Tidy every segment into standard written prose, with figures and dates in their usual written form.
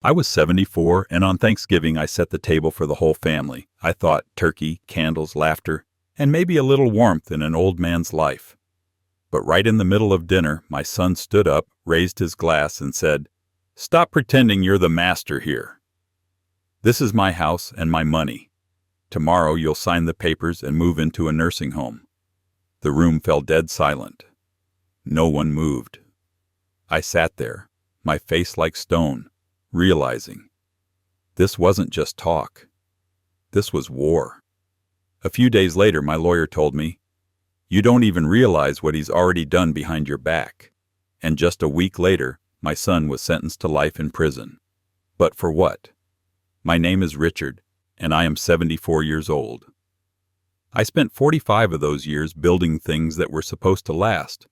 I was 74, and on Thanksgiving I set the table for the whole family. I thought turkey, candles, laughter, and maybe a little warmth in an old man's life. But right in the middle of dinner, my son stood up, raised his glass, and said, "Stop pretending you're the master here. This is my house and my money. Tomorrow you'll sign the papers and move into a nursing home." The room fell dead silent. No one moved. I sat there, my face like stone, realizing this wasn't just talk. This was war. A few days later, my lawyer told me, "You don't even realize what he's already done behind your back." And just a week later, my son was sentenced to life in prison. But for what? My name is Richard, and I am 74 years old. I spent 45 of those years building things that were supposed to last.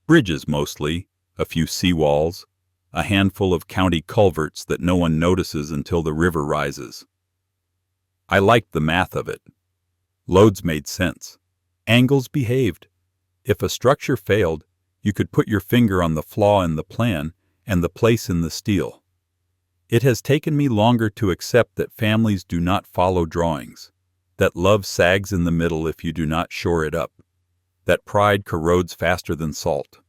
Bridges mostly, a few seawalls, a handful of county culverts that no one notices until the river rises. I liked the math of it. Loads made sense. Angles behaved. If a structure failed, you could put your finger on the flaw in the plan and the place in the steel. It has taken me longer to accept that families do not follow drawings, that love sags in the middle if you do not shore it up, that pride corrodes faster than salt.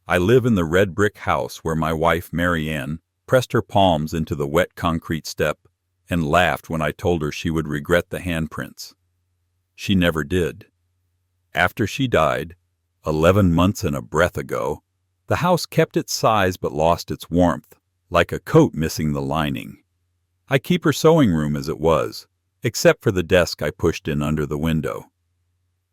I live in the red brick house where my wife, Mary Ann, pressed her palms into the wet concrete step and laughed when I told her she would regret the handprints. She never did. After she died, 11 months and a breath ago, the house kept its size but lost its warmth, like a coat missing the lining. I keep her sewing room as it was, except for the desk I pushed in under the window.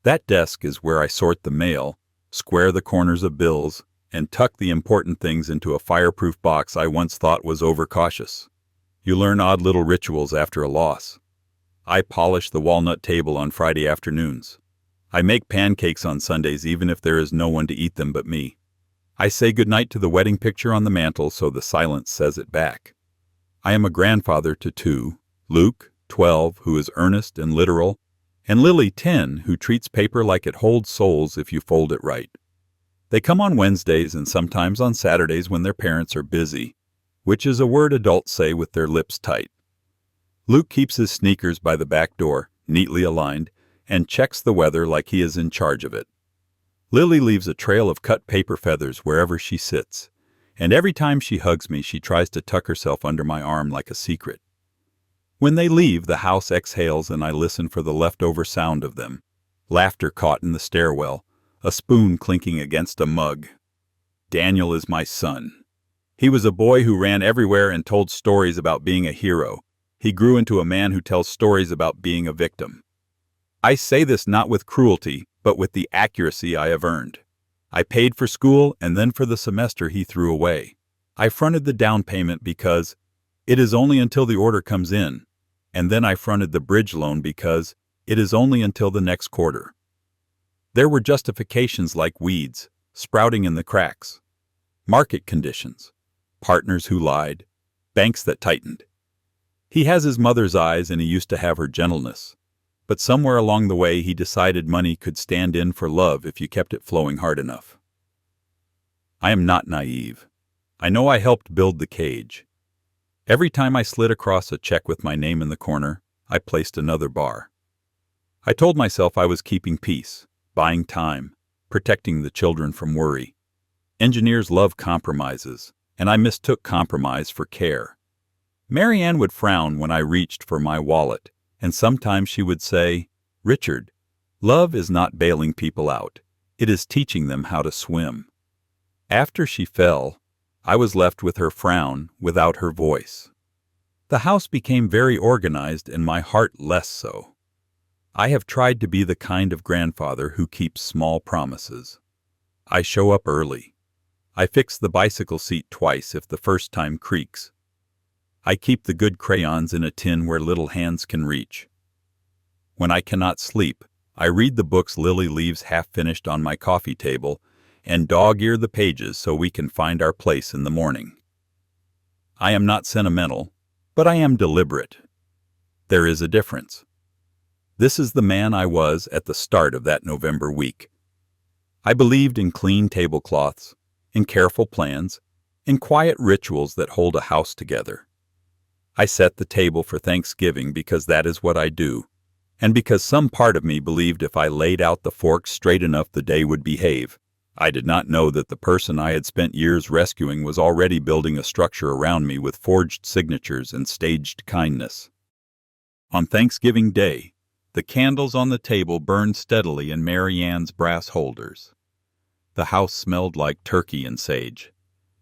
That desk is where I sort the mail, square the corners of bills, and tuck the important things into a fireproof box I once thought was overcautious. You learn odd little rituals after a loss. I polish the walnut table on Friday afternoons. I make pancakes on Sundays even if there is no one to eat them but me. I say goodnight to the wedding picture on the mantel so the silence says it back. I am a grandfather to two, Luke, 12, who is earnest and literal, and Lily, 10, who treats paper like it holds souls if you fold it right. They come on Wednesdays and sometimes on Saturdays when their parents are busy, which is a word adults say with their lips tight. Luke keeps his sneakers by the back door, neatly aligned, and checks the weather like he is in charge of it. Lily leaves a trail of cut paper feathers wherever she sits, and every time she hugs me she tries to tuck herself under my arm like a secret. When they leave, the house exhales and I listen for the leftover sound of them. Laughter caught in the stairwell, a spoon clinking against a mug. Daniel is my son. He was a boy who ran everywhere and told stories about being a hero. He grew into a man who tells stories about being a victim. I say this not with cruelty, but with the accuracy I have earned. I paid for school and then for the semester he threw away. I fronted the down payment because it is only until the order comes in, and then I fronted the bridge loan because it is only until the next quarter. There were justifications like weeds, sprouting in the cracks, market conditions, partners who lied, banks that tightened. He has his mother's eyes and he used to have her gentleness, but somewhere along the way he decided money could stand in for love if you kept it flowing hard enough. I am not naive. I know I helped build the cage. Every time I slid across a check with my name in the corner, I placed another bar. I told myself I was keeping peace, buying time, protecting the children from worry. Engineers love compromises, and I mistook compromise for care. Mary Ann would frown when I reached for my wallet, and sometimes she would say, "Richard, love is not bailing people out. It is teaching them how to swim." After she fell, I was left with her frown without her voice. The house became very organized and my heart less so. I have tried to be the kind of grandfather who keeps small promises. I show up early. I fix the bicycle seat twice if the first time creaks. I keep the good crayons in a tin where little hands can reach. When I cannot sleep, I read the books Lily leaves half-finished on my coffee table and dog-ear the pages so we can find our place in the morning. I am not sentimental, but I am deliberate. There is a difference. This is the man I was at the start of that November week. I believed in clean tablecloths, in careful plans, in quiet rituals that hold a house together. I set the table for Thanksgiving because that is what I do, and because some part of me believed if I laid out the forks straight enough the day would behave. I did not know that the person I had spent years rescuing was already building a structure around me with forged signatures and staged kindness. On Thanksgiving Day, the candles on the table burned steadily in Mary Ann's brass holders. The house smelled like turkey and sage.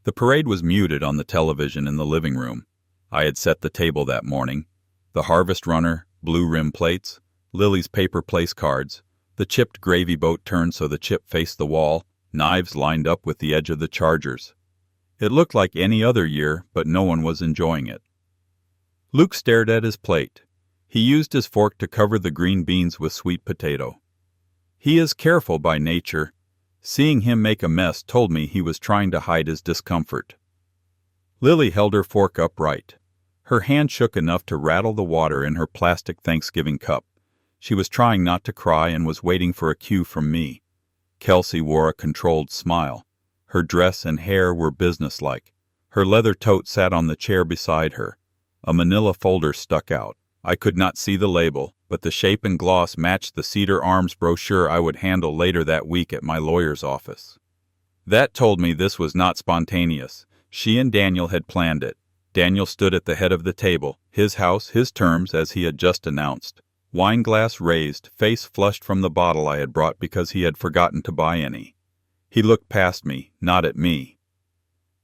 The parade was muted on the television in the living room. I had set the table that morning. The harvest runner, blue rim plates, Lily's paper place cards, the chipped gravy boat turned so the chip faced the wall, knives lined up with the edge of the chargers. It looked like any other year, but no one was enjoying it. Luke stared at his plate. He used his fork to cover the green beans with sweet potato. He is careful by nature. Seeing him make a mess told me he was trying to hide his discomfort. Lily held her fork upright. Her hand shook enough to rattle the water in her plastic Thanksgiving cup. She was trying not to cry and was waiting for a cue from me. Kelsey wore a controlled smile. Her dress and hair were businesslike. Her leather tote sat on the chair beside her. A manila folder stuck out. I could not see the label, but the shape and gloss matched the Cedar Arms brochure I would handle later that week at my lawyer's office. That told me this was not spontaneous. She and Daniel had planned it. Daniel stood at the head of the table, his house, his terms, as he had just announced. Wine glass raised, face flushed from the bottle I had brought because he had forgotten to buy any. He looked past me, not at me.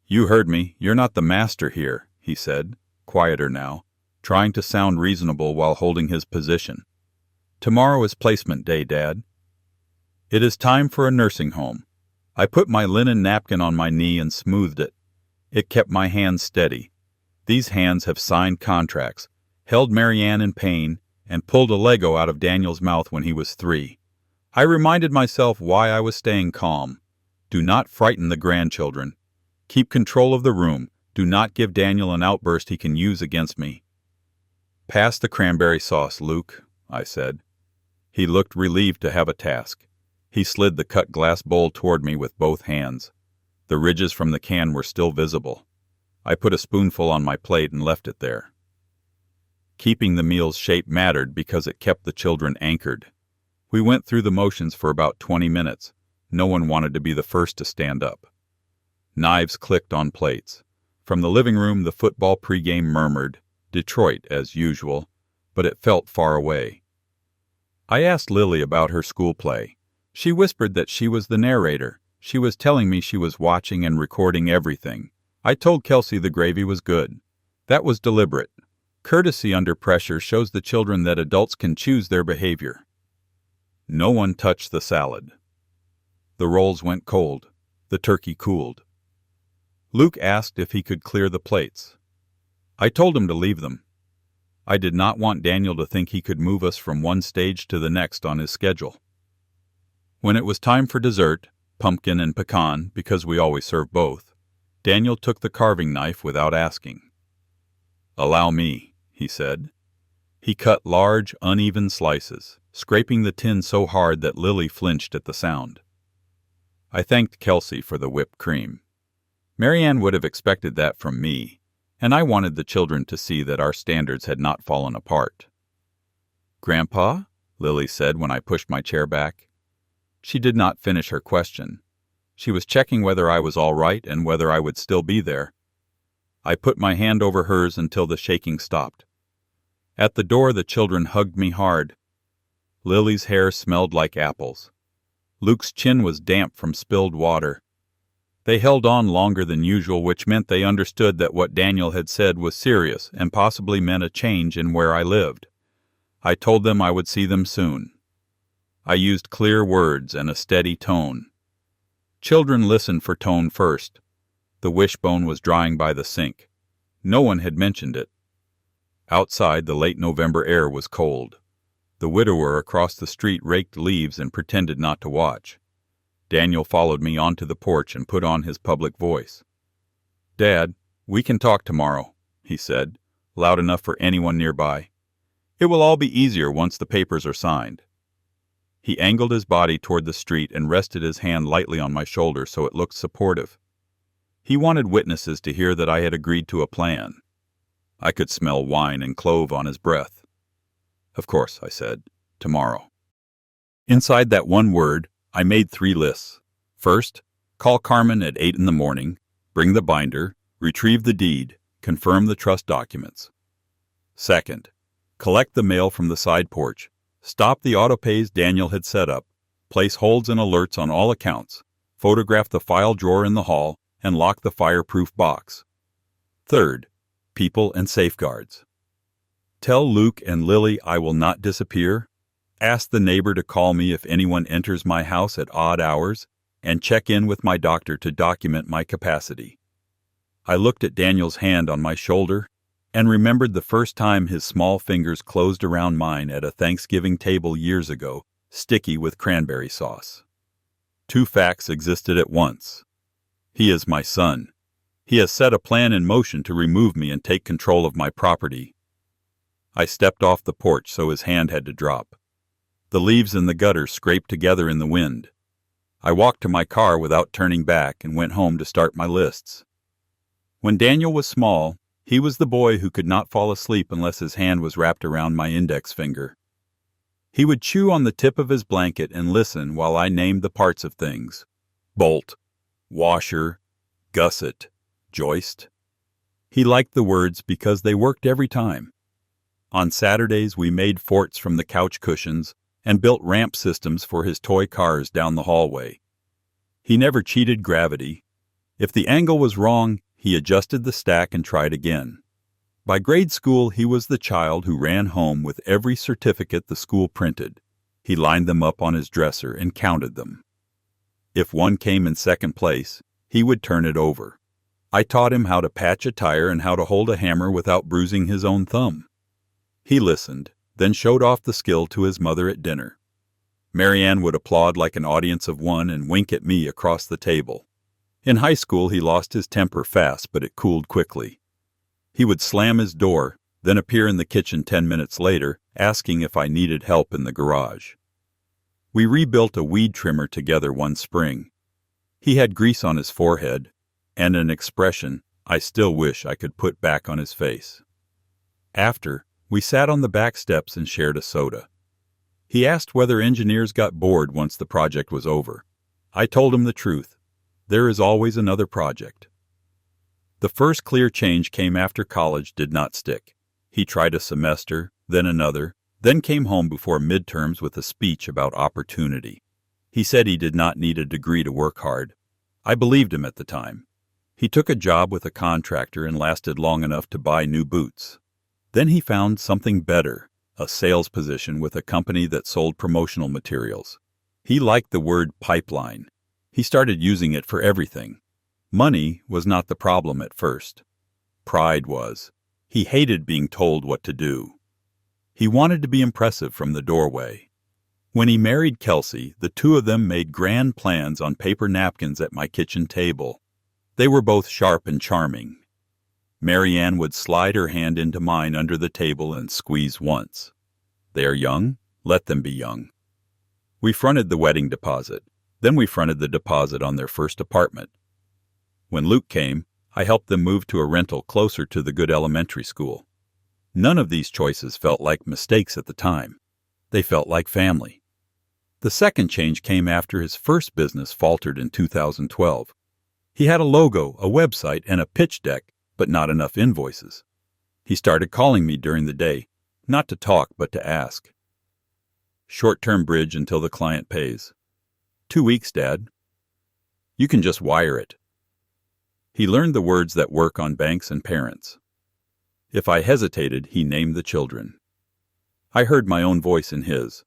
"You heard me. You're not the master here," he said, quieter now, trying to sound reasonable while holding his position. "Tomorrow is placement day, Dad. It is time for a nursing home." I put my linen napkin on my knee and smoothed it. It kept my hands steady. These hands have signed contracts, held Mary Ann in pain, and pulled a Lego out of Daniel's mouth when he was 3. I reminded myself why I was staying calm. Do not frighten the grandchildren. Keep control of the room. Do not give Daniel an outburst he can use against me. "Pass the cranberry sauce, Luke," I said. He looked relieved to have a task. He slid the cut glass bowl toward me with both hands. The ridges from the can were still visible. I put a spoonful on my plate and left it there. Keeping the meal's shape mattered because it kept the children anchored. We went through the motions for about 20 minutes. No one wanted to be the first to stand up. Knives clicked on plates. From the living room the football pregame murmured, Detroit as usual, but it felt far away. I asked Lily about her school play. She whispered that she was the narrator. She was telling me she was watching and recording everything. I told Kelsey the gravy was good. That was deliberate. Courtesy under pressure shows the children that adults can choose their behavior. No one touched the salad. The rolls went cold. The turkey cooled. Luke asked if he could clear the plates. I told him to leave them. I did not want Daniel to think he could move us from one stage to the next on his schedule. When it was time for dessert, pumpkin and pecan, because we always serve both, Daniel took the carving knife without asking. "Allow me," he said. He cut large, uneven slices, scraping the tin so hard that Lily flinched at the sound. I thanked Kelsey for the whipped cream. Mary Ann would have expected that from me, and I wanted the children to see that our standards had not fallen apart. "Grandpa?" Lily said when I pushed my chair back. She did not finish her question. She was checking whether I was all right and whether I would still be there. I put my hand over hers until the shaking stopped. At the door the children hugged me hard. Lily's hair smelled like apples. Luke's chin was damp from spilled water. They held on longer than usual, which meant they understood that what Daniel had said was serious and possibly meant a change in where I lived. I told them I would see them soon. I used clear words and a steady tone. Children listened for tone first. The wishbone was drying by the sink. No one had mentioned it. Outside, the late November air was cold. The widower across the street raked leaves and pretended not to watch. Daniel followed me onto the porch and put on his public voice. "Dad, we can talk tomorrow," he said, loud enough for anyone nearby. "It will all be easier once the papers are signed." He angled his body toward the street and rested his hand lightly on my shoulder so it looked supportive. He wanted witnesses to hear that I had agreed to a plan. I could smell wine and clove on his breath. "Of course," I said. "Tomorrow." Inside that one word, I made 3 lists. First, call Carmen at 8 in the morning, bring the binder, retrieve the deed, confirm the trust documents. Second, collect the mail from the side porch, stop the autopays Daniel had set up, place holds and alerts on all accounts, photograph the file drawer in the hall, and lock the fireproof box. Third, people and safeguards. Tell Luke and Lily I will not disappear. Ask the neighbor to call me if anyone enters my house at odd hours, and check in with my doctor to document my capacity. I looked at Daniel's hand on my shoulder and remembered the first time his small fingers closed around mine at a Thanksgiving table years ago, sticky with cranberry sauce. 2 facts existed at once. He is my son. He has set a plan in motion to remove me and take control of my property. I stepped off the porch so his hand had to drop. The leaves in the gutter scraped together in the wind. I walked to my car without turning back and went home to start my lists. When Daniel was small, he was the boy who could not fall asleep unless his hand was wrapped around my index finger. He would chew on the tip of his blanket and listen while I named the parts of things: bolt, washer, gusset, joist. He liked the words because they worked every time. On Saturdays, we made forts from the couch cushions and built ramp systems for his toy cars down the hallway. He never cheated gravity. If the angle was wrong, he adjusted the stack and tried again. By grade school, he was the child who ran home with every certificate the school printed. He lined them up on his dresser and counted them. If one came in second place, he would turn it over. I taught him how to patch a tire and how to hold a hammer without bruising his own thumb. He listened, then showed off the skill to his mother at dinner. Marianne would applaud like an audience of one and wink at me across the table. In high school, he lost his temper fast, but it cooled quickly. He would slam his door, then appear in the kitchen 10 minutes later, asking if I needed help in the garage. We rebuilt a weed trimmer together one spring. He had grease on his forehead, and an expression I still wish I could put back on his face. After, we sat on the back steps and shared a soda. He asked whether engineers got bored once the project was over. I told him the truth. There is always another project. The first clear change came after college did not stick. He tried a semester, then another, then came home before midterms with a speech about opportunity. He said he did not need a degree to work hard. I believed him at the time. He took a job with a contractor and lasted long enough to buy new boots. Then he found something better, a sales position with a company that sold promotional materials. He liked the word pipeline. He started using it for everything. Money was not the problem at first. Pride was. He hated being told what to do. He wanted to be impressive from the doorway. When he married Kelsey, the two of them made grand plans on paper napkins at my kitchen table. They were both sharp and charming. Marianne would slide her hand into mine under the table and squeeze once. They are young, let them be young. We fronted the wedding deposit. Then we fronted the deposit on their first apartment. When Luke came, I helped them move to a rental closer to the good elementary school. None of these choices felt like mistakes at the time. They felt like family. The second change came after his first business faltered in 2012. He had a logo, a website, and a pitch deck, but not enough invoices. He started calling me during the day, not to talk but to ask. Short-term bridge until the client pays. 2 weeks, Dad. You can just wire it. He learned the words that work on banks and parents. If I hesitated, he named the children. I heard my own voice in his.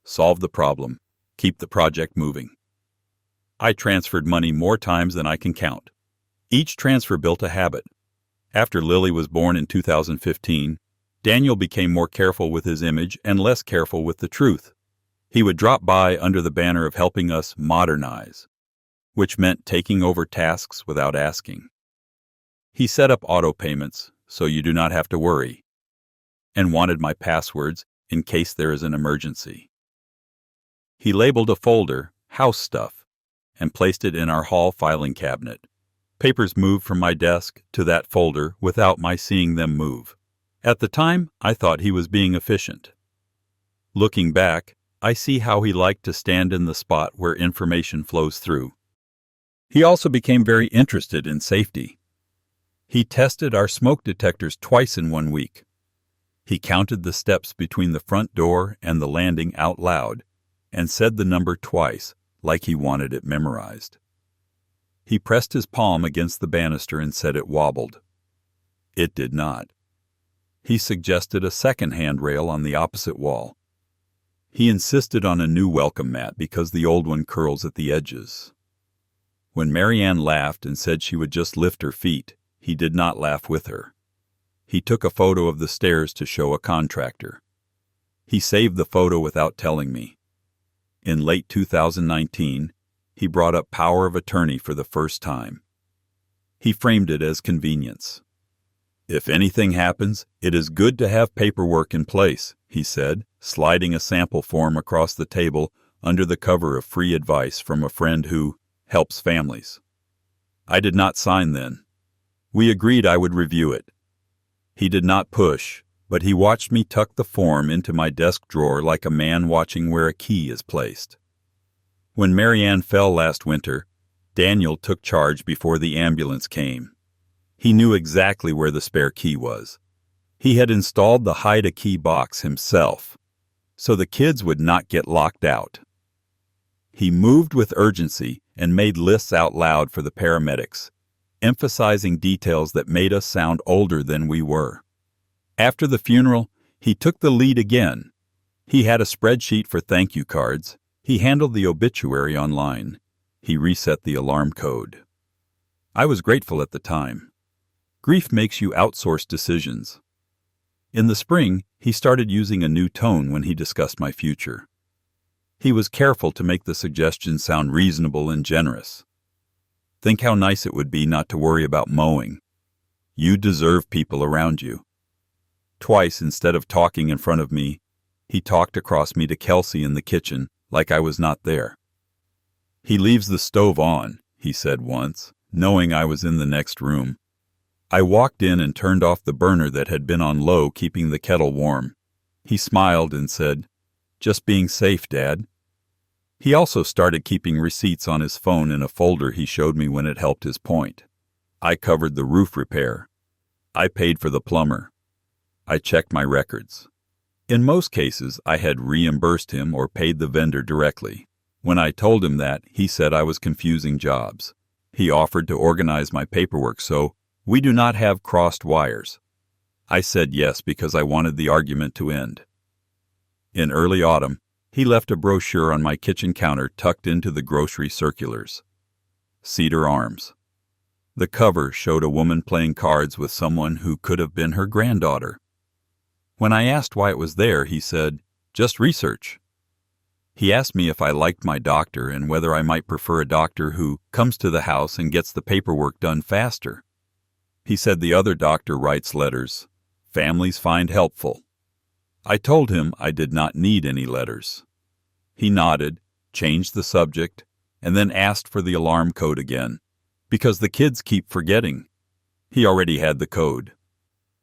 Solve the problem. Keep the project moving. I transferred money more times than I can count. Each transfer built a habit. After Lily was born in 2015, Daniel became more careful with his image and less careful with the truth. He would drop by under the banner of helping us modernize, which meant taking over tasks without asking. He set up auto payments so you do not have to worry, and wanted my passwords in case there is an emergency. He labeled a folder, house stuff, and placed it in our hall filing cabinet. Papers moved from my desk to that folder without my seeing them move. At the time, I thought he was being efficient. Looking back, I see how he liked to stand in the spot where information flows through. He also became very interested in safety. He tested our smoke detectors twice in 1 week. He counted the steps between the front door and the landing out loud and said the number twice, like he wanted it memorized. He pressed his palm against the banister and said it wobbled. It did not. He suggested a second handrail on the opposite wall. He insisted on a new welcome mat because the old one curls at the edges. When Marianne laughed and said she would just lift her feet, he did not laugh with her. He took a photo of the stairs to show a contractor. He saved the photo without telling me. In late 2019, he brought up power of attorney for the first time. He framed it as convenience. If anything happens, it is good to have paperwork in place, he said, sliding a sample form across the table under the cover of free advice from a friend who helps families. I did not sign then. We agreed I would review it. He did not push, but he watched me tuck the form into my desk drawer like a man watching where a key is placed. When Marianne fell last winter, Daniel took charge before the ambulance came. He knew exactly where the spare key was. He had installed the hide-a-key box himself, so the kids would not get locked out. He moved with urgency and made lists out loud for the paramedics, emphasizing details that made us sound older than we were. After the funeral, he took the lead again. He had a spreadsheet for thank you cards. He handled the obituary online. He reset the alarm code. I was grateful at the time. Grief makes you outsource decisions. In the spring, he started using a new tone when he discussed my future. He was careful to make the suggestions sound reasonable and generous. Think how nice it would be not to worry about mowing. You deserve people around you. Twice, instead of talking in front of me, he talked across me to Kelsey in the kitchen like I was not there. He leaves the stove on, he said once, knowing I was in the next room. I walked in and turned off the burner that had been on low, keeping the kettle warm. He smiled and said, "Just being safe, Dad." He also started keeping receipts on his phone in a folder he showed me when it helped his point. I covered the roof repair. I paid for the plumber. I checked my records. In most cases, I had reimbursed him or paid the vendor directly. When I told him that, he said I was confusing jobs. He offered to organize my paperwork so we do not have crossed wires. I said yes because I wanted the argument to end. In early autumn, he left a brochure on my kitchen counter tucked into the grocery circulars. Cedar Arms. The cover showed a woman playing cards with someone who could have been her granddaughter. When I asked why it was there, he said, "Just research." He asked me if I liked my doctor and whether I might prefer a doctor who comes to the house and gets the paperwork done faster. He said the other doctor writes letters families find helpful. I told him I did not need any letters. He nodded, changed the subject, and then asked for the alarm code again, because the kids keep forgetting. He already had the code.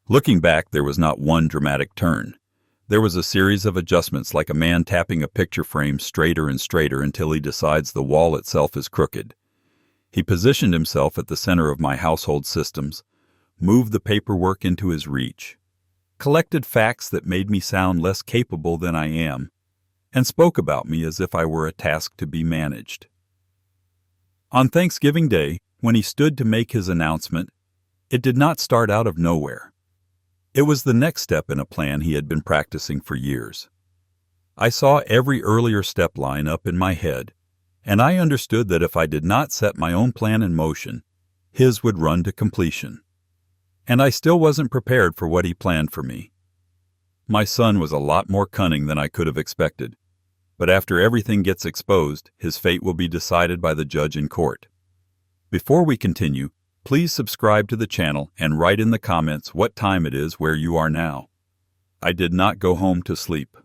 Looking back, there was not one dramatic turn. There was a series of adjustments like a man tapping a picture frame straighter and straighter until he decides the wall itself is crooked. He positioned himself at the center of my household systems, moved the paperwork into his reach, collected facts that made me sound less capable than I am, and spoke about me as if I were a task to be managed. On Thanksgiving Day, when he stood to make his announcement, it did not start out of nowhere. It was the next step in a plan he had been practicing for years. I saw every earlier step line up in my head, and I understood that if I did not set my own plan in motion, his would run to completion. And I still wasn't prepared for what he planned for me. My son was a lot more cunning than I could have expected, but after everything gets exposed, his fate will be decided by the judge in court. Before we continue, please subscribe to the channel and write in the comments what time it is where you are now. I did not go home to sleep.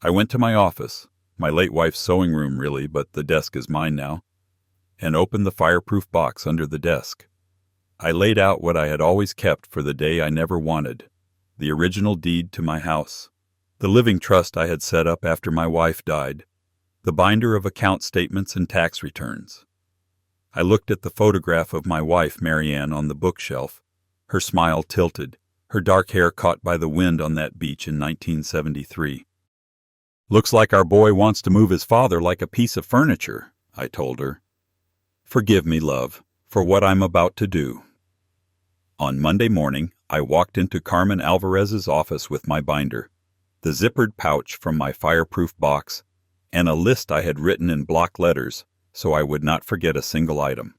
I went to my office, my late wife's sewing room really, but the desk is mine now, and opened the fireproof box under the desk. I laid out what I had always kept for the day I never wanted, the original deed to my house, the living trust I had set up after my wife died, the binder of account statements and tax returns. I looked at the photograph of my wife, Marianne, on the bookshelf, her smile tilted, her dark hair caught by the wind on that beach in 1973. "Looks like our boy wants to move his father like a piece of furniture," I told her. "Forgive me, love, for what I'm about to do." On Monday morning, I walked into Carmen Alvarez's office with my binder, the zippered pouch from my fireproof box, and a list I had written in block letters so I would not forget a single item.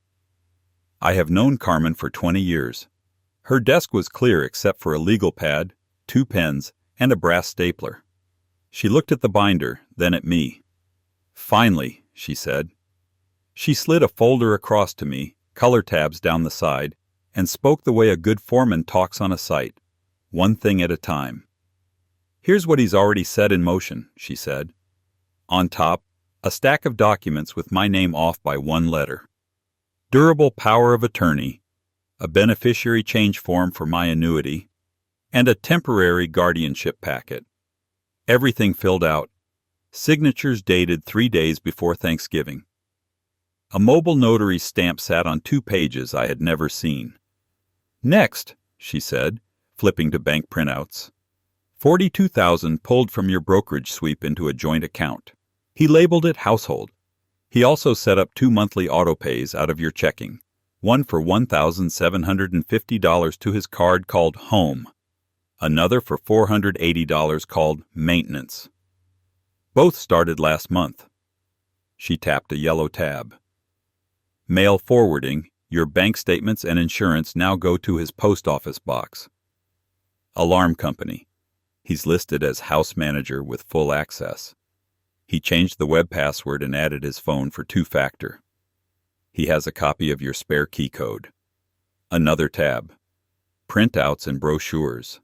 I have known Carmen for 20 years. Her desk was clear except for a legal pad, 2 pens, and a brass stapler. She looked at the binder, then at me. "Finally," she said. She slid a folder across to me, color tabs down the side, and spoke the way a good foreman talks on a site, one thing at a time. "Here's what he's already set in motion," she said. On top, a stack of documents with my name off by 1 letter. Durable power of attorney, a beneficiary change form for my annuity, and a temporary guardianship packet. Everything filled out. Signatures dated 3 days before Thanksgiving. A mobile notary stamp sat on 2 pages I had never seen. "Next," she said, flipping to bank printouts. $42,000 pulled from your brokerage sweep into a joint account. He labeled it household. He also set up 2 monthly autopays out of your checking, one for $1,750 to his card called Home, another for $480 called Maintenance. Both started last month." She tapped a yellow tab. "Mail forwarding, your bank statements and insurance now go to his post office box. Alarm company. He's listed as house manager with full access. He changed the web password and added his phone for 2-factor. He has a copy of your spare key code." Another tab. Printouts and brochures.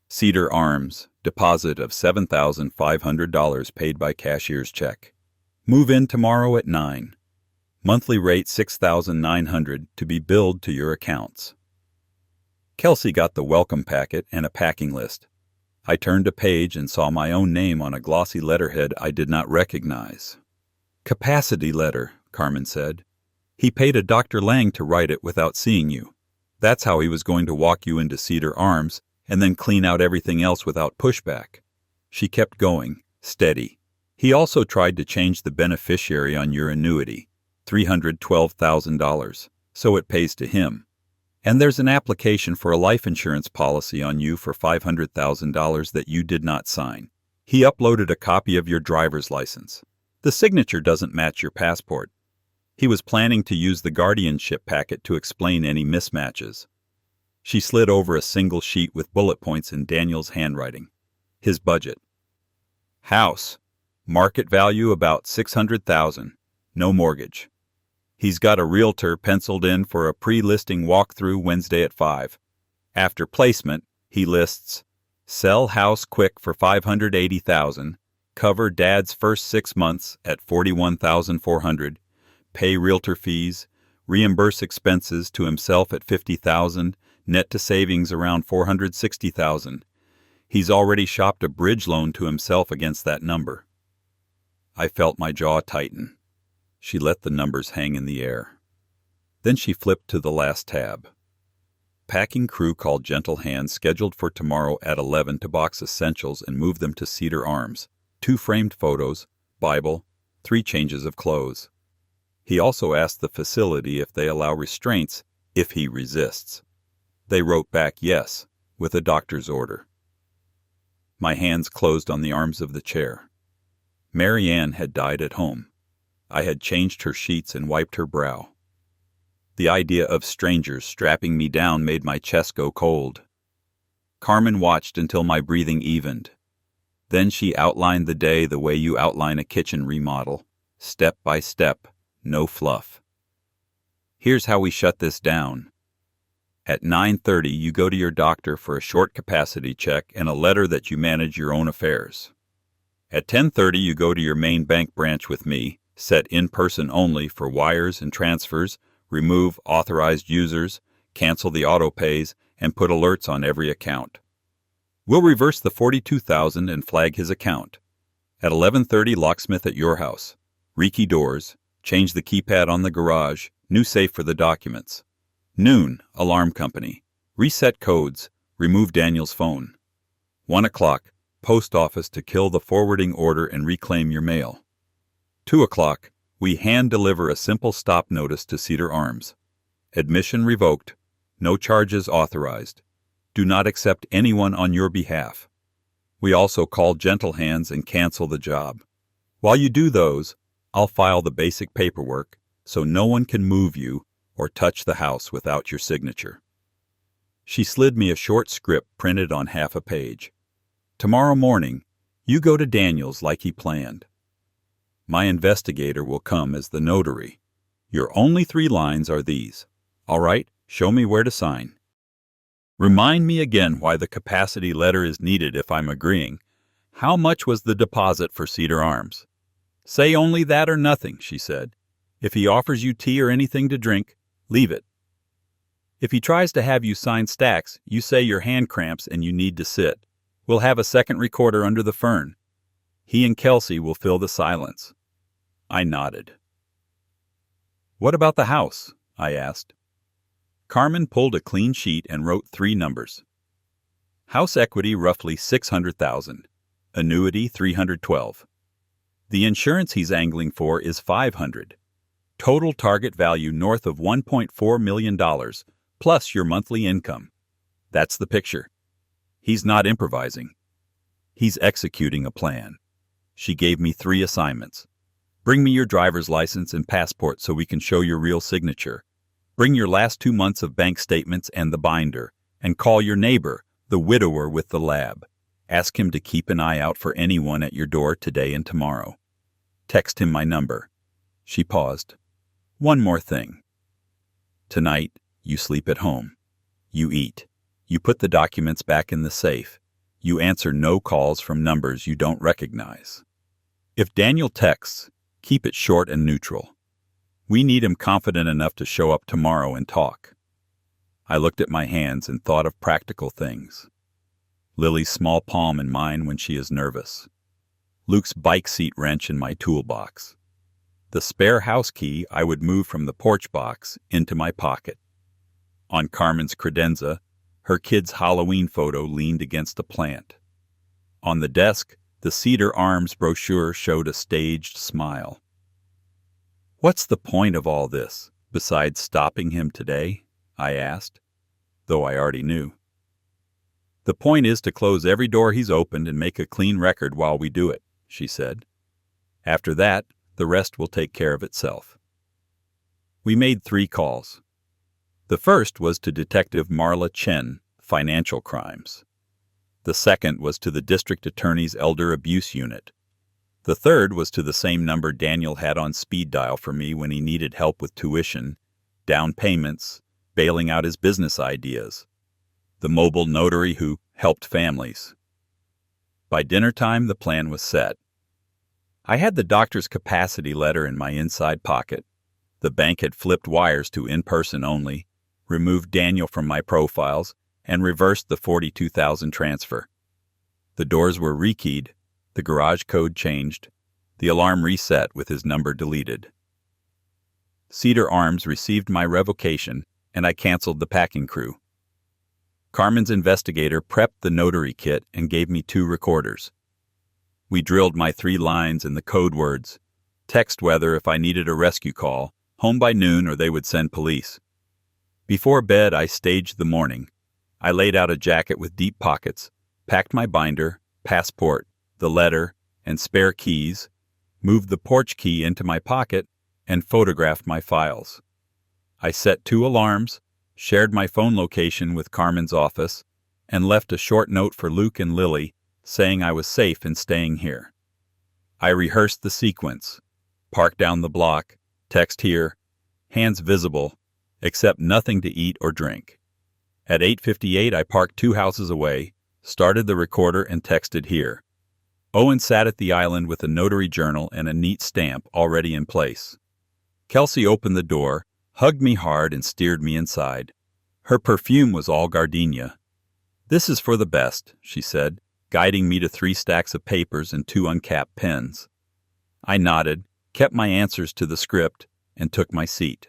Cedar Arms, deposit of $7,500 paid by cashier's check. Move in tomorrow at 9. Monthly rate $6,900 to be billed to your accounts. Kelsey got the welcome packet and a packing list. I turned a page and saw my own name on a glossy letterhead I did not recognize. "Capacity letter," Carmen said. "He paid a Dr. Lang to write it without seeing you. That's how he was going to walk you into Cedar Arms and then clean out everything else without pushback." She kept going, steady. "He also tried to change the beneficiary on your annuity, $312,000, so it pays to him. And there's an application for a life insurance policy on you for $500,000 that you did not sign. He uploaded a copy of your driver's license. The signature doesn't match your passport. He was planning to use the guardianship packet to explain any mismatches." She slid over a single sheet with bullet points in Daniel's handwriting. His budget. House. Market value about $600,000. No mortgage. He's got a realtor penciled in for a pre-listing walkthrough Wednesday at 5. After placement, he lists, "Sell house quick for $580,000, cover dad's first 6 months at $41,400, pay realtor fees, reimburse expenses to himself at $50,000, net to savings around $460,000. He's already shopped a bridge loan to himself against that number." I felt my jaw tighten. She let the numbers hang in the air. Then she flipped to the last tab. Packing crew called Gentle Hands scheduled for tomorrow at 11 to box essentials and move them to Cedar Arms. 2 framed photos, Bible, 3 changes of clothes. He also asked the facility if they allow restraints if he resists. They wrote back yes, with a doctor's order. My hands closed on the arms of the chair. Marianne had died at home. I had changed her sheets and wiped her brow. The idea of strangers strapping me down made my chest go cold. Carmen watched until my breathing evened. Then she outlined the day the way you outline a kitchen remodel, step by step, no fluff. "Here's how we shut this down. At 9:30, you go to your doctor for a short capacity check and a letter that you manage your own affairs. At 10:30, you go to your main bank branch with me, set in person only for wires and transfers, remove authorized users, cancel the auto pays, and put alerts on every account. We'll reverse the $42,000 and flag his account. At 11:30, locksmith at your house. Rekey doors. Change the keypad on the garage. New safe for the documents. Noon, alarm company. Reset codes. Remove Daniel's phone. 1 o'clock, post office to kill the forwarding order and reclaim your mail. 2 o'clock, we hand deliver a simple stop notice to Cedar Arms. Admission revoked. No charges authorized. Do not accept anyone on your behalf. We also call gentle hands and cancel the job. While you do those, I'll file the basic paperwork so no one can move you or touch the house without your signature. She slid me a short script printed on half a page. Tomorrow morning, you go to Daniel's like he planned. My investigator will come as the notary. Your only 3 lines are these. All right, show me where to sign. Remind me again why the capacity letter is needed if I'm agreeing. How much was the deposit for Cedar Arms? Say only that or nothing, she said. If he offers you tea or anything to drink, leave it. If he tries to have you sign stacks, you say your hand cramps and you need to sit. We'll have a second recorder under the fern. He and Kelsey will fill the silence. I nodded. What about the house? I asked. Carmen pulled a clean sheet and wrote 3 numbers. House equity roughly $600,000. Annuity $312. The insurance he's angling for is $500. Total target value north of $1.4 million, plus your monthly income. That's the picture. He's not improvising. He's executing a plan. She gave me 3 assignments. Bring me your driver's license and passport so we can show your real signature. Bring your last 2 months of bank statements and the binder, and call your neighbor, the widower with the lab. Ask him to keep an eye out for anyone at your door today and tomorrow. Text him my number. She paused. One more thing. Tonight, you sleep at home. You eat. You put the documents back in the safe. You answer no calls from numbers you don't recognize. If Daniel texts, keep it short and neutral. We need him confident enough to show up tomorrow and talk. I looked at my hands and thought of practical things. Lily's small palm in mine when she is nervous. Luke's bike seat wrench in my toolbox. The spare house key I would move from the porch box into my pocket. On Carmen's credenza, her kid's Halloween photo leaned against a plant. On the desk, the Cedar Arms brochure showed a staged smile. What's the point of all this, besides stopping him today? I asked, though I already knew. The point is to close every door he's opened and make a clean record while we do it, she said. After that, the rest will take care of itself. We made 3 calls. The first was to Detective Marla Chen, Financial Crimes. The second was to the District Attorney's Elder Abuse Unit. The third was to the same number Daniel had on speed dial for me when he needed help with tuition, down payments, bailing out his business ideas. The mobile notary who helped families. By dinner time, the plan was set. I had the doctor's capacity letter in my inside pocket. The bank had flipped wires to in-person only, removed Daniel from my profiles, and reversed the $42,000 transfer. The doors were rekeyed, the garage code changed, the alarm reset with his number deleted. Cedar Arms received my revocation, and I canceled the packing crew. Carmen's investigator prepped the notary kit and gave me 2 recorders. We drilled my 3 lines and the code words, text weather if I needed a rescue call, home by noon or they would send police. Before bed, I staged the morning. I laid out a jacket with deep pockets, packed my binder, passport, the letter, and spare keys, moved the porch key into my pocket, and photographed my files. I set 2 alarms, shared my phone location with Carmen's office, and left a short note for Luke and Lily saying I was safe in staying here. I rehearsed the sequence. Park down the block, text here, hands visible, except nothing to eat or drink. At 8:58 I parked 2 houses away, started the recorder and texted here. Owen sat at the island with a notary journal and a neat stamp already in place. Kelsey opened the door, hugged me hard and steered me inside. Her perfume was all gardenia. "This is for the best," she said, guiding me to 3 stacks of papers and 2 uncapped pens. I nodded, kept my answers to the script, and took my seat.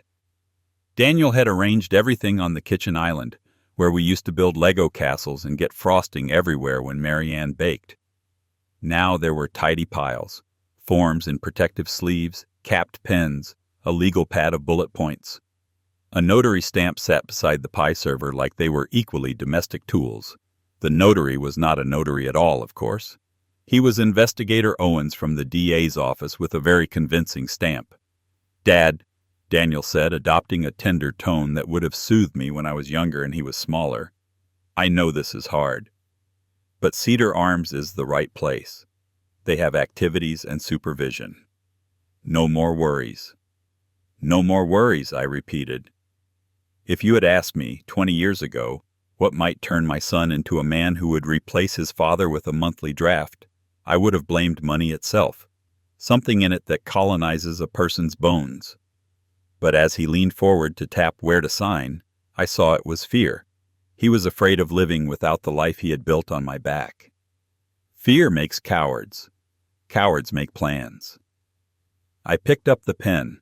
Daniel had arranged everything on the kitchen island, where we used to build Lego castles and get frosting everywhere when Mary Ann baked. Now there were tidy piles, forms in protective sleeves, capped pens, a legal pad of bullet points. A notary stamp sat beside the pie server like they were equally domestic tools. The notary was not a notary at all, of course. He was Investigator Owens from the DA's office with a very convincing stamp. "Dad," Daniel said, adopting a tender tone that would have soothed me when I was younger and he was smaller, "I know this is hard. But Cedar Arms is the right place. They have activities and supervision. No more worries." "No more worries," I repeated. If you had asked me, 20 years ago, what might turn my son into a man who would replace his father with a monthly draft, I would have blamed money itself, something in it that colonizes a person's bones. But as he leaned forward to tap where to sign, I saw it was fear. He was afraid of living without the life he had built on my back. Fear makes cowards. Cowards make plans. I picked up the pen.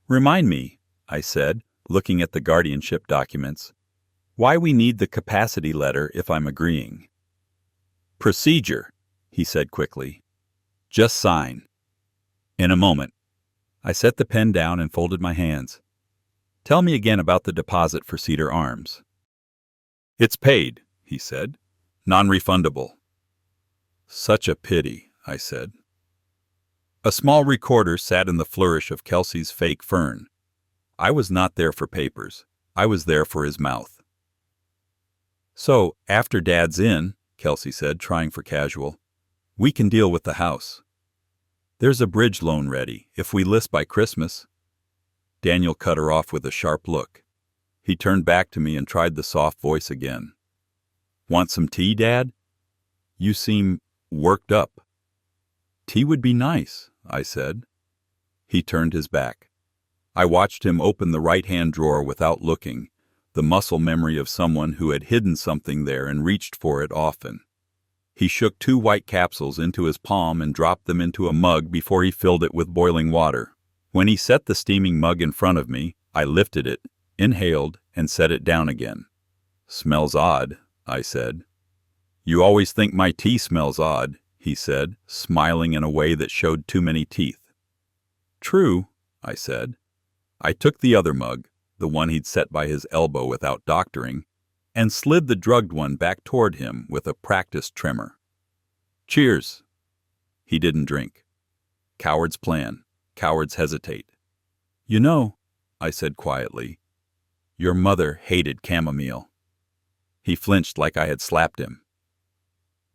"Remind me," I said, looking at the guardianship documents, "why we need the capacity letter if I'm agreeing." "Procedure," he said quickly. "Just sign." "In a moment." I set the pen down and folded my hands. "Tell me again about the deposit for Cedar Arms." "It's paid," he said. "Non-refundable." "Such a pity," I said. A small recorder sat in the flourish of Kelsey's fake fern. I was not there for papers. I was there for his mouth. "So, after Dad's in," Kelsey said, trying for casual, "we can deal with the house. There's a bridge loan ready, if we list by Christmas." Daniel cut her off with a sharp look. He turned back to me and tried the soft voice again. "Want some tea, Dad? You seem worked up." "Tea would be nice," I said. He turned his back. I watched him open the right-hand drawer without looking, the muscle memory of someone who had hidden something there and reached for it often. He shook 2 white capsules into his palm and dropped them into a mug before he filled it with boiling water. When he set the steaming mug in front of me, I lifted it, inhaled, and set it down again. "Smells odd," I said. "You always think my tea smells odd," he said, smiling in a way that showed too many teeth. "True," I said. I took the other mug, the one he'd set by his elbow without doctoring, and slid the drugged one back toward him with a practiced tremor. "Cheers." He didn't drink. Cowards plan. Cowards hesitate. "You know," I said quietly, "your mother hated chamomile." He flinched like I had slapped him.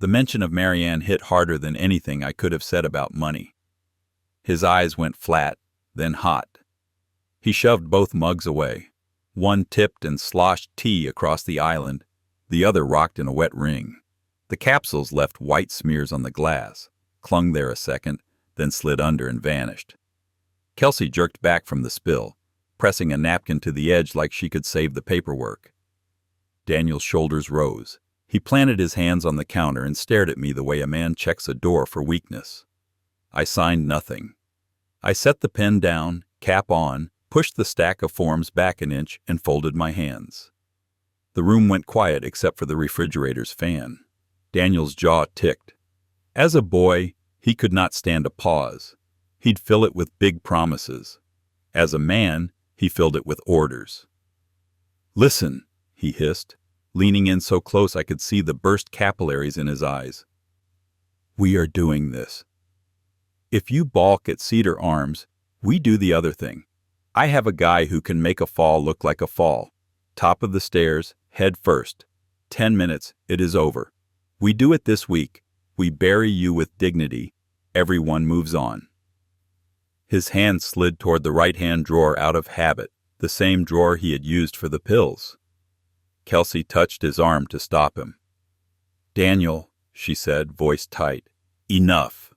The mention of Mary Ann hit harder than anything I could have said about money. His eyes went flat, then hot. He shoved both mugs away. One tipped and sloshed tea across the island, the other rocked in a wet ring. The capsules left white smears on the glass, clung there a second, then slid under and vanished. Kelsey jerked back from the spill, pressing a napkin to the edge like she could save the paperwork. Daniel's shoulders rose. He planted his hands on the counter and stared at me the way a man checks a door for weakness. I signed nothing. I set the pen down, cap on, pushed the stack of forms back an inch, and folded my hands. The room went quiet except for the refrigerator's fan. Daniel's jaw ticked. As a boy, he could not stand a pause. He'd fill it with big promises. As a man, he filled it with orders. "Listen," he hissed, leaning in so close I could see the burst capillaries in his eyes. "We are doing this. If you balk at Cedar Arms, we do the other thing. I have a guy who can make a fall look like a fall. Top of the stairs, head first. 10 minutes, it is over. We do it this week. We bury you with dignity. Everyone moves on." His hand slid toward the right-hand drawer out of habit, the same drawer he had used for the pills. Kelsey touched his arm to stop him. "Daniel," she said, voice tight, "enough."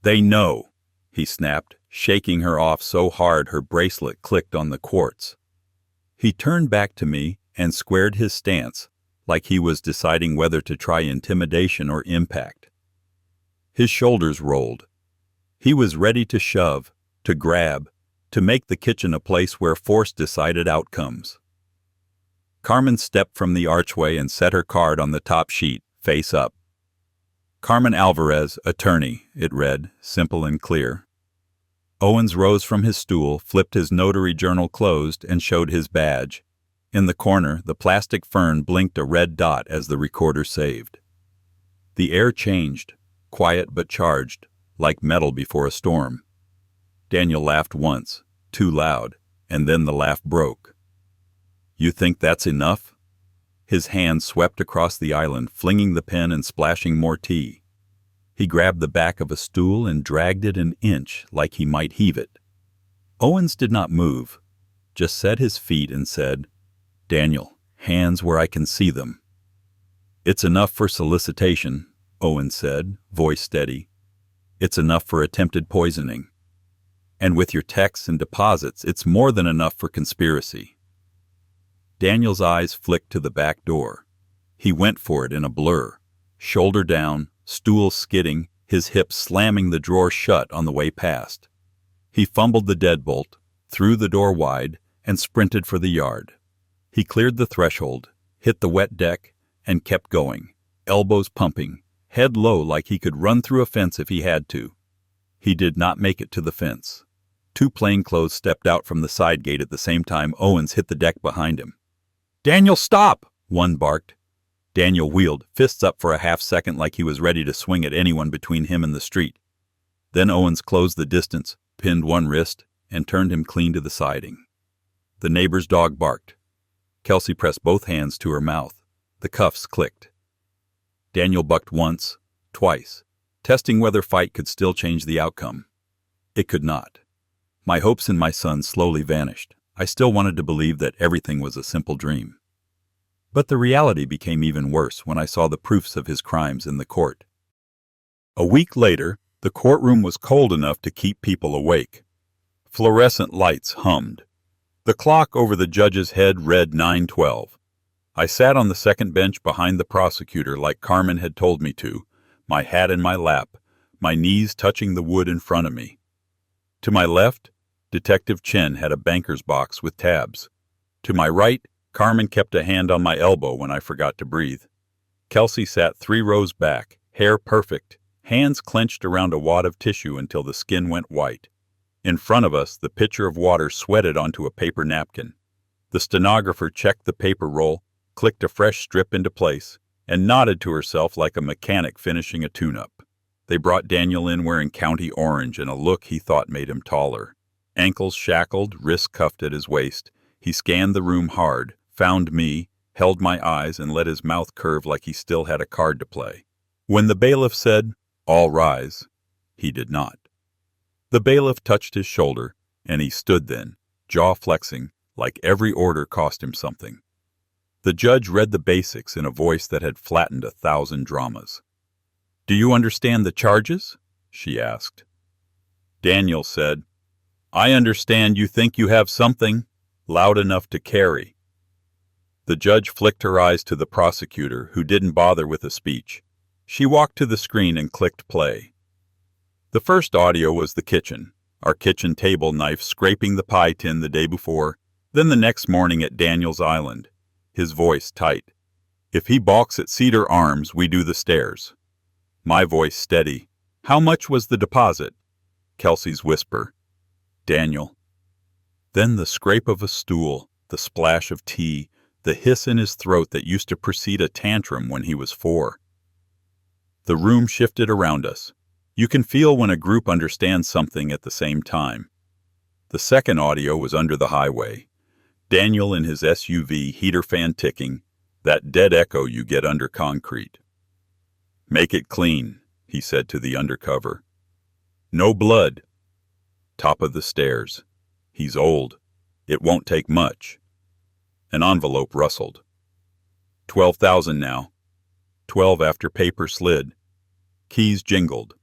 "They know," he snapped, shaking her off so hard her bracelet clicked on the quartz. He turned back to me and squared his stance, like he was deciding whether to try intimidation or impact. His shoulders rolled. He was ready to shove, to grab, to make the kitchen a place where force decided outcomes. Carmen stepped from the archway and set her card on the top sheet, face up. Carmen Alvarez, attorney, it read, simple and clear. Owens rose from his stool, flipped his notary journal closed, and showed his badge. In the corner, the plastic fern blinked a red dot as the recorder saved. The air changed, quiet but charged, like metal before a storm. Daniel laughed once, too loud, and then the laugh broke. "You think that's enough?" His hand swept across the island, flinging the pen and splashing more tea. He grabbed the back of a stool and dragged it an inch like he might heave it. Owens did not move, just set his feet and said, "Daniel, hands where I can see them." "It's enough for solicitation," Owens said, voice steady. "It's enough for attempted poisoning. And with your texts and deposits, it's more than enough for conspiracy." Daniel's eyes flicked to the back door. He went for it in a blur, shoulder down, stool skidding, his hips slamming the drawer shut on the way past. He fumbled the deadbolt, threw the door wide, and sprinted for the yard. He cleared the threshold, hit the wet deck, and kept going, elbows pumping, head low like he could run through a fence if he had to. He did not make it to the fence. Two plainclothes stepped out from the side gate at the same time Owens hit the deck behind him. "Daniel, stop!" one barked. Daniel wheeled, fists up for a half-second like he was ready to swing at anyone between him and the street. Then Owens closed the distance, pinned one wrist, and turned him clean to the siding. The neighbor's dog barked. Kelsey pressed both hands to her mouth. The cuffs clicked. Daniel bucked once, twice, testing whether fight could still change the outcome. It could not. My hopes in my son slowly vanished. I still wanted to believe that everything was a simple dream. But the reality became even worse when I saw the proofs of his crimes in the court. A week later, the courtroom was cold enough to keep people awake. Fluorescent lights hummed. The clock over the judge's head read 9:12. I sat on the second bench behind the prosecutor like Carmen had told me to, my hat in my lap, my knees touching the wood in front of me. To my left, Detective Chen had a banker's box with tabs. To my right, Carmen kept a hand on my elbow when I forgot to breathe. Kelsey sat 3 rows back, hair perfect, hands clenched around a wad of tissue until the skin went white. In front of us, the pitcher of water sweated onto a paper napkin. The stenographer checked the paper roll, clicked a fresh strip into place, and nodded to herself like a mechanic finishing a tune-up. They brought Daniel in wearing county orange and a look he thought made him taller. Ankles shackled, wrists cuffed at his waist, he scanned the room hard, found me, held my eyes, and let his mouth curve like he still had a card to play. When the bailiff said, "All rise," he did not. The bailiff touched his shoulder, and he stood then, jaw flexing, like every order cost him something. The judge read the basics in a voice that had flattened 1,000 dramas. "Do you understand the charges?" she asked. Daniel said, "I understand you think you have something loud enough to carry." The judge flicked her eyes to the prosecutor, who didn't bother with a speech. She walked to the screen and clicked play. The first audio was the kitchen, our kitchen table knife scraping the pie tin the day before, then the next morning at Daniel's Island. His voice tight. "If he balks at Cedar Arms, we do the stairs." My voice steady. "How much was the deposit?" Kelsey's whisper. "Daniel." Then the scrape of a stool, the splash of tea, the hiss in his throat that used to precede a tantrum when he was 4. The room shifted around us. You can feel when a group understands something at the same time. The second audio was under the highway. Daniel in his SUV, heater fan ticking, that dead echo you get under concrete. "Make it clean," he said to the undercover. "No blood." Top of the stairs. "He's old. It won't take much." An envelope rustled. 12,000 now. 12 after paper slid. Keys jingled.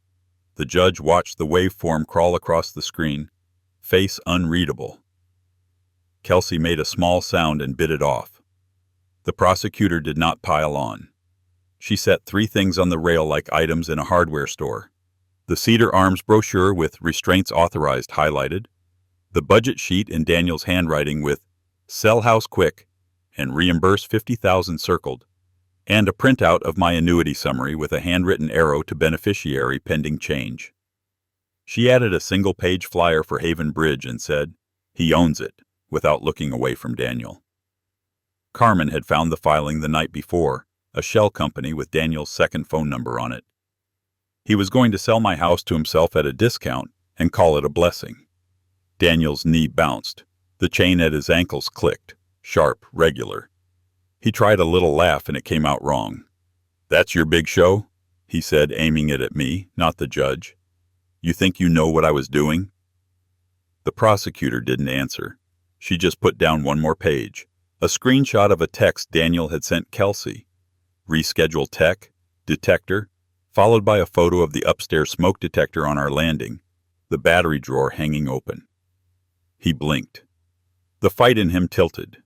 The judge watched the waveform crawl across the screen, face unreadable. Kelsey made a small sound and bit it off. The prosecutor did not pile on. She set 3 things on the rail like items in a hardware store. The Cedar Arms brochure with restraints authorized highlighted, the budget sheet in Daniel's handwriting with "Sell house quick" and "Reimburse 50,000" circled, and a printout of my annuity summary with a handwritten arrow to beneficiary pending change. She added a single-page flyer for Haven Bridge and said, "He owns it," without looking away from Daniel. Carmen had found the filing the night before, a shell company with Daniel's second phone number on it. He was going to sell my house to himself at a discount and call it a blessing. Daniel's knee bounced. The chain at his ankles clicked, sharp, regular. He tried a little laugh and it came out wrong. "That's your big show?" he said, aiming it at me, not the judge. "You think you know what I was doing?" The prosecutor didn't answer. She just put down one more page, a screenshot of a text Daniel had sent Kelsey. "Reschedule tech, detector," followed by a photo of the upstairs smoke detector on our landing, the battery drawer hanging open. He blinked. The fight in him tilted.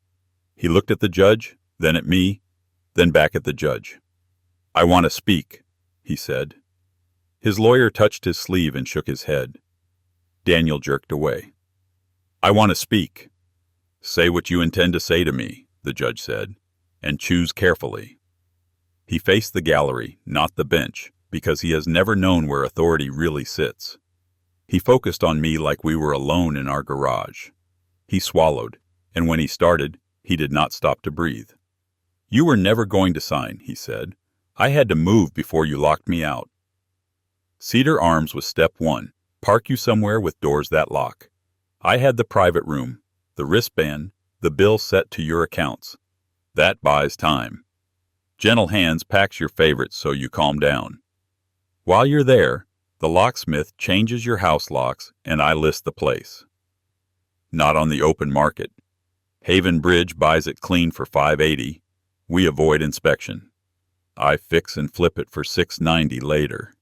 He looked at the judge, then at me, then back at the judge. "I want to speak," he said. His lawyer touched his sleeve and shook his head. Daniel jerked away. "I want to speak." "Say what you intend to say to me," the judge said, "and choose carefully." He faced the gallery, not the bench, because he has never known where authority really sits. He focused on me like we were alone in our garage. He swallowed, and when he started, he did not stop to breathe. "You were never going to sign," he said. "I had to move before you locked me out." Cedar Arms was step 1. Park you somewhere with doors that lock. I had the private room, the wristband, the bill set to your accounts. That buys time. Gentle Hands packs your favorites so you calm down. While you're there, the locksmith changes your house locks and I list the place. Not on the open market. Haven Bridge buys it clean for $580. We avoid inspection. I fix and flip it for $690 later.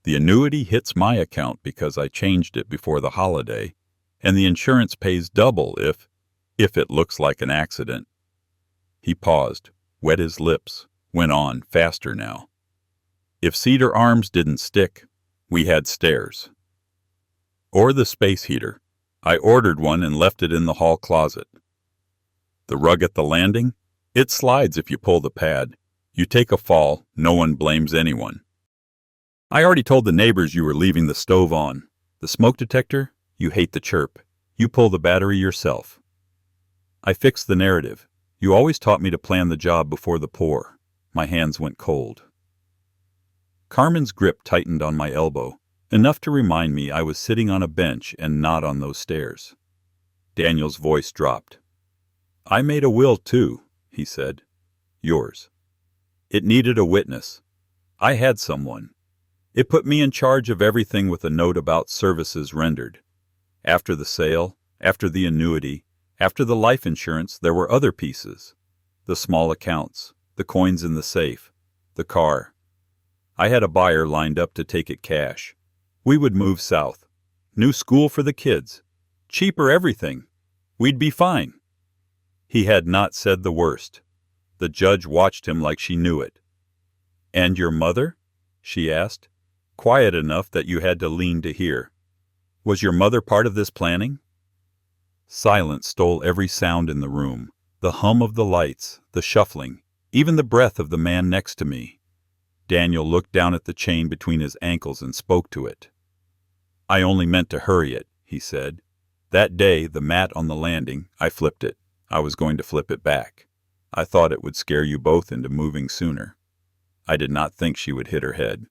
The annuity hits my account because I changed it before the holiday, and the insurance pays double if it looks like an accident. He paused, wet his lips, went on, faster now. If Cedar Arms didn't stick, we had stairs. Or the space heater. I ordered one and left it in the hall closet. The rug at the landing? It slides if you pull the pad. You take a fall, no one blames anyone. I already told the neighbors you were leaving the stove on. The smoke detector? You hate the chirp. You pull the battery yourself. I fixed the narrative. You always taught me to plan the job before the pour. My hands went cold. Carmen's grip tightened on my elbow, enough to remind me I was sitting on a bench and not on those stairs. Daniel's voice dropped. "I made a will too," he said. "Yours. It needed a witness. I had someone. It put me in charge of everything with a note about services rendered. After the sale, after the annuity, after the life insurance, there were other pieces. The small accounts, the coins in the safe, the car. I had a buyer lined up to take it cash. We would move south. New school for the kids. Cheaper everything. We'd be fine." He had not said the worst. The judge watched him like she knew it. "And your mother?" she asked, quiet enough that you had to lean to hear. "Was your mother part of this planning?" Silence stole every sound in the room, the hum of the lights, the shuffling, even the breath of the man next to me. Daniel looked down at the chain between his ankles and spoke to it. "I only meant to hurry it," he said. "That day, the mat on the landing, I flipped it. I was going to flip it back. I thought it would scare you both into moving sooner. I did not think she would hit her head."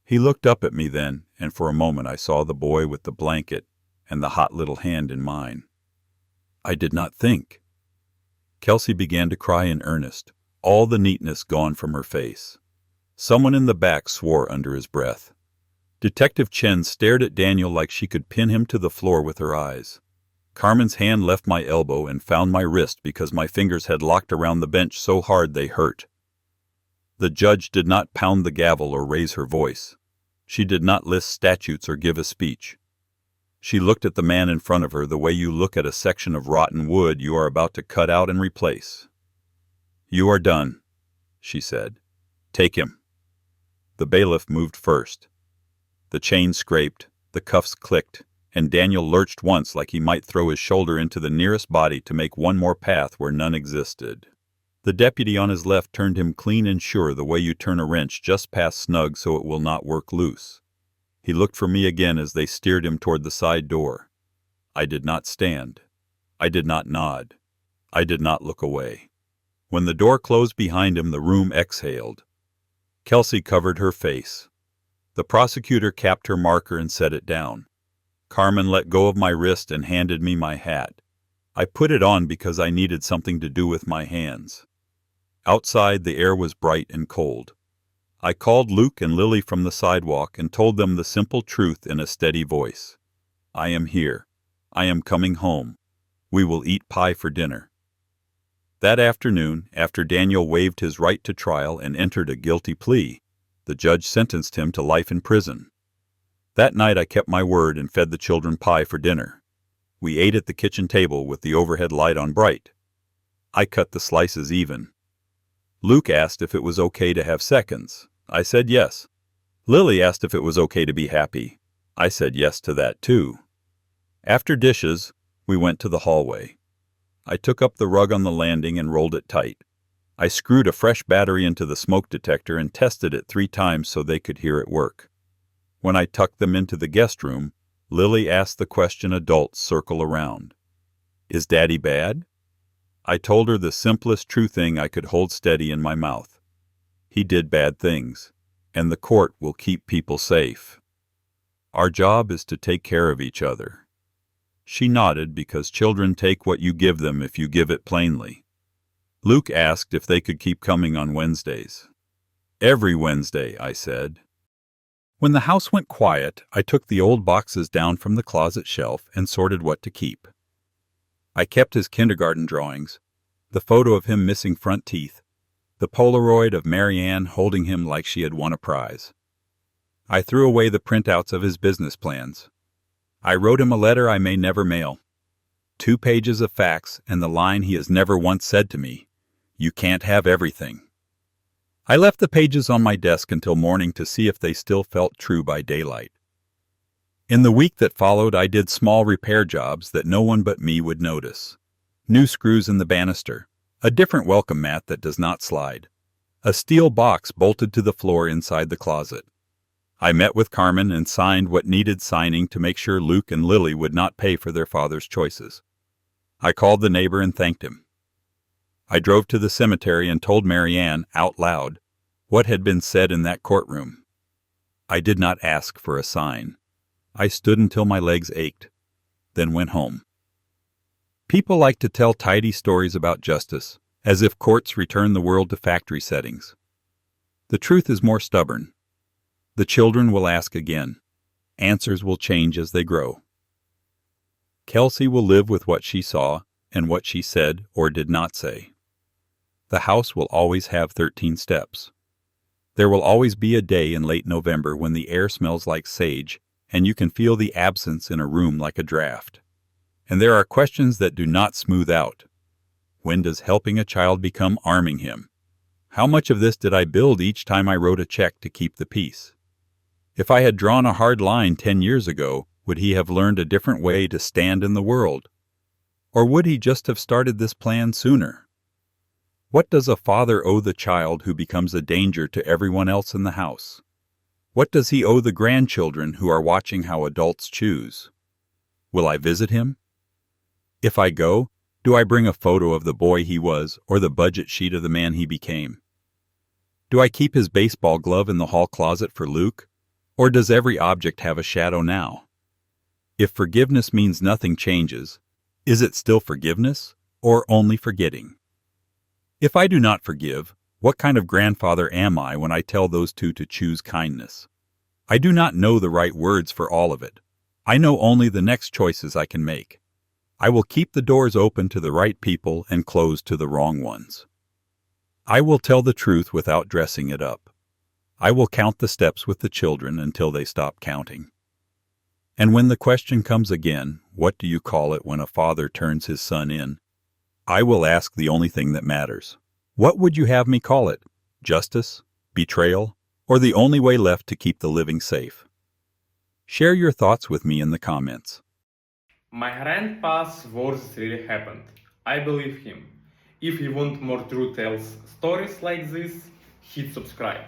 He looked up at me then, and for a moment I saw the boy with the blanket and the hot little hand in mine. "I did not think." Kelsey began to cry in earnest, all the neatness gone from her face. Someone in the back swore under his breath. Detective Chen stared at Daniel like she could pin him to the floor with her eyes. Carmen's hand left my elbow and found my wrist because my fingers had locked around the bench so hard they hurt. The judge did not pound the gavel or raise her voice. She did not list statutes or give a speech. She looked at the man in front of her the way you look at a section of rotten wood you are about to cut out and replace. "You are done," she said. "Take him." The bailiff moved first. The chain scraped, the cuffs clicked, and Daniel lurched once like he might throw his shoulder into the nearest body to make one more path where none existed. The deputy on his left turned him clean and sure, the way you turn a wrench just past snug so it will not work loose. He looked for me again as they steered him toward the side door. I did not stand. I did not nod. I did not look away. When the door closed behind him, the room exhaled. Kelsey covered her face. The prosecutor capped her marker and set it down. Carmen let go of my wrist and handed me my hat. I put it on because I needed something to do with my hands. Outside, the air was bright and cold. I called Luke and Lily from the sidewalk and told them the simple truth in a steady voice. I am here. I am coming home. We will eat pie for dinner. That afternoon, after Daniel waived his right to trial and entered a guilty plea, the judge sentenced him to life in prison. That night I kept my word and fed the children pie for dinner. We ate at the kitchen table with the overhead light on bright. I cut the slices even. Luke asked if it was okay to have seconds. I said yes. Lily asked if it was okay to be happy. I said yes to that too. After dishes, we went to the hallway. I took up the rug on the landing and rolled it tight. I screwed a fresh battery into the smoke detector and tested it 3 times so they could hear it work. When I tucked them into the guest room, Lily asked the question adults circle around. Is Daddy bad? I told her the simplest true thing I could hold steady in my mouth. He did bad things, and the court will keep people safe. Our job is to take care of each other. She nodded because children take what you give them if you give it plainly. Luke asked if they could keep coming on Wednesdays. Every Wednesday, I said. When the house went quiet, I took the old boxes down from the closet shelf and sorted what to keep. I kept his kindergarten drawings, the photo of him missing front teeth, the Polaroid of Marianne holding him like she had won a prize. I threw away the printouts of his business plans. I wrote him a letter I may never mail. 2 pages of facts and the line he has never once said to me, "You can't have everything." I left the pages on my desk until morning to see if they still felt true by daylight. In the week that followed, I did small repair jobs that no one but me would notice. New screws in the banister, a different welcome mat that does not slide, a steel box bolted to the floor inside the closet. I met with Carmen and signed what needed signing to make sure Luke and Lily would not pay for their father's choices. I called the neighbor and thanked him. I drove to the cemetery and told Marianne, out loud, what had been said in that courtroom. I did not ask for a sign. I stood until my legs ached, then went home. People like to tell tidy stories about justice, as if courts return the world to factory settings. The truth is more stubborn. The children will ask again. Answers will change as they grow. Kelsey will live with what she saw and what she said or did not say. The house will always have 13 steps. There will always be a day in late November when the air smells like sage and you can feel the absence in a room like a draft. And there are questions that do not smooth out. When does helping a child become arming him? How much of this did I build each time I wrote a check to keep the peace? If I had drawn a hard line 10 years ago, would he have learned a different way to stand in the world? Or would he just have started this plan sooner? What does a father owe the child who becomes a danger to everyone else in the house? What does he owe the grandchildren who are watching how adults choose? Will I visit him? If I go, do I bring a photo of the boy he was or the budget sheet of the man he became? Do I keep his baseball glove in the hall closet for Luke? Or does every object have a shadow now? If forgiveness means nothing changes, is it still forgiveness or only forgetting? If I do not forgive, what kind of grandfather am I when I tell those two to choose kindness? I do not know the right words for all of it. I know only the next choices I can make. I will keep the doors open to the right people and close to the wrong ones. I will tell the truth without dressing it up. I will count the steps with the children until they stop counting. And when the question comes again, what do you call it when a father turns his son in? I will ask the only thing that matters. What would you have me call it? Justice? Betrayal? Or the only way left to keep the living safe? Share your thoughts with me in the comments. My grandpa's words really happened. I believe him. If you want more true tales stories like this, hit subscribe.